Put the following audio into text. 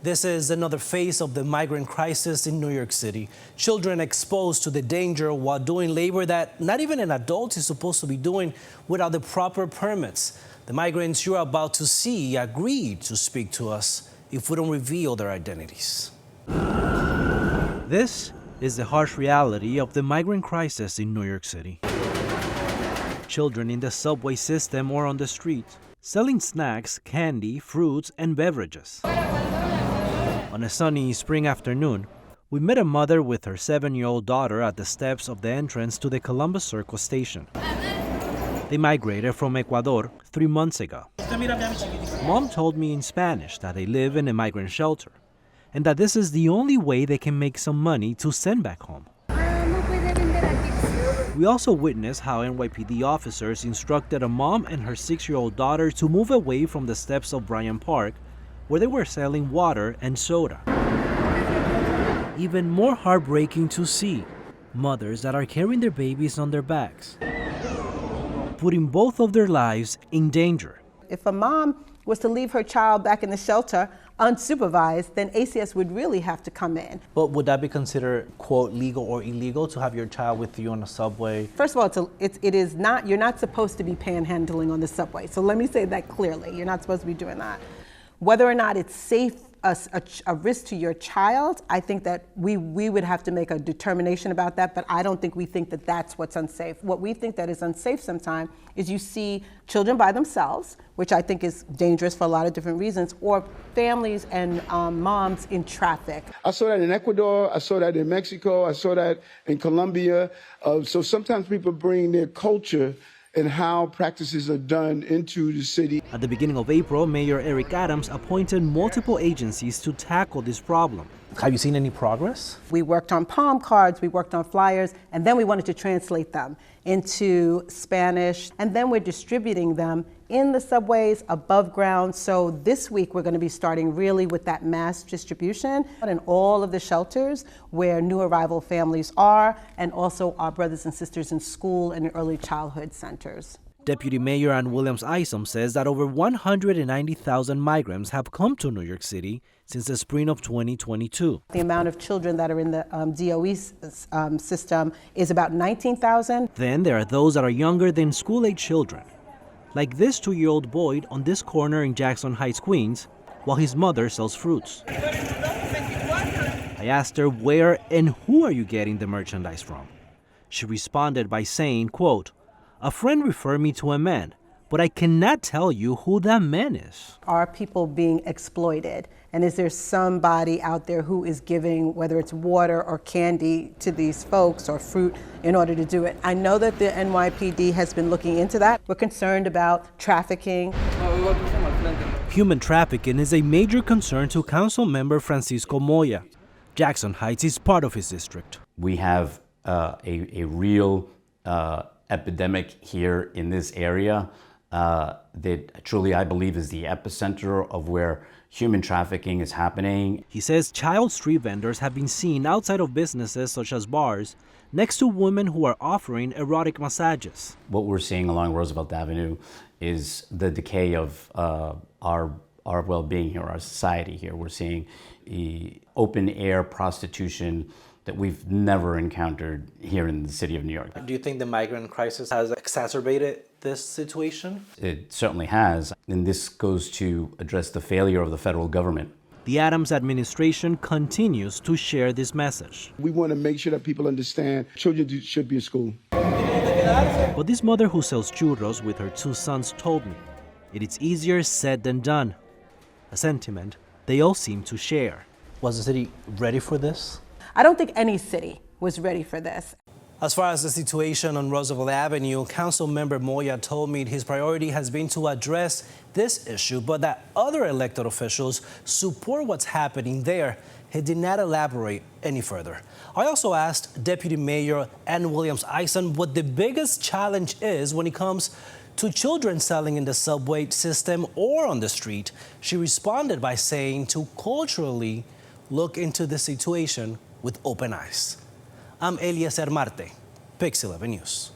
This is another phase of the migrant crisis in New York City. Children exposed to the danger while doing labor that not even an adult is supposed to be doing without the proper permits. The migrants you're about to see agreed to speak to us if we don't reveal their identities. This is the harsh reality of the migrant crisis in New York City. Children in the subway system or on the street, selling snacks, candy, fruits, and beverages. On a sunny spring afternoon, we met a mother with her 7-year-old daughter at the steps of the entrance to the Columbus Circle station. They migrated from Ecuador 3 months ago. Mom told me in Spanish that they live in a migrant shelter and that this is the only way they can make some money to send back home. We also witnessed how NYPD officers instructed a mom and her 6-year-old daughter to move away from the steps of Bryant Park, where they were selling water and soda. Even more heartbreaking to see, mothers that are carrying their babies on their backs, putting both of their lives in danger. If a mom was to leave her child back in the shelter unsupervised, then ACS would really have to come in. But would that be considered, quote, legal or illegal to have your child with you on a subway? First of all, it is not, you're not supposed to be panhandling on the subway. So let me say that clearly. You're not supposed to be doing that. Whether or not it's safe, a risk to your child, I think that we would have to make a determination about that, but I don't think we think that that's what's unsafe. What we think that is unsafe sometimes is you see children by themselves, which I think is dangerous for a lot of different reasons, or families and moms in traffic. I saw that in Ecuador, I saw that in Mexico, I saw that in Colombia. So sometimes people bring their culture and how practices are done into the city. At the beginning of April, Mayor Eric Adams appointed multiple agencies to tackle this problem. Have you seen any progress? We worked on palm cards, we worked on flyers, and then we wanted to translate them into Spanish, and then we're distributing them in the subways, above ground. So this week we're going to be starting really with that mass distribution in all of the shelters where new arrival families are, and also our brothers and sisters in school and early childhood centers. Deputy Mayor Ann Williams-Isom says that over 190,000 migrants have come to New York City since the spring of 2022. The amount of children that are in the DOE system is about 19,000. Then there are those that are younger than school-age children, like this 2-year-old boy on this corner in Jackson Heights, Queens, while his mother sells fruits. I asked her where and who are you getting the merchandise from? She responded by saying, quote, "A friend referred me to a man, but I cannot tell you who that man is." Are people being exploited? And is there somebody out there who is giving, whether it's water or candy, to these folks or fruit in order to do it? I know that the NYPD has been looking into that. We're concerned about trafficking. Human trafficking is a major concern to Council Member Francisco Moya. Jackson Heights is part of his district. We have a real epidemic here in this area that truly, I believe, is the epicenter of where human trafficking is happening. He says child street vendors have been seen outside of businesses such as bars next to women who are offering erotic massages. What we're seeing along Roosevelt Avenue is the decay of our well-being here, our society here. We're seeing open-air prostitution that we've never encountered here in the city of New York. Do you think the migrant crisis has exacerbated this situation? It certainly has, and this goes to address the failure of the federal government. The Adams administration continues to share this message. We want to make sure that people understand children should be in school. But this mother who sells churros with her 2 sons told me it is easier said than done, a sentiment they all seem to share. Was the city ready for this? I don't think any city was ready for this. As far as the situation on Roosevelt Avenue, Council Member Moya told me his priority has been to address this issue, but that other elected officials support what's happening there. He did not elaborate any further. I also asked Deputy Mayor Ann Williams-Isom what the biggest challenge is when it comes to children selling in the subway system or on the street. She responded by saying to culturally look into the situation with open eyes. I'm Eliezer Marte, Pix 11 News.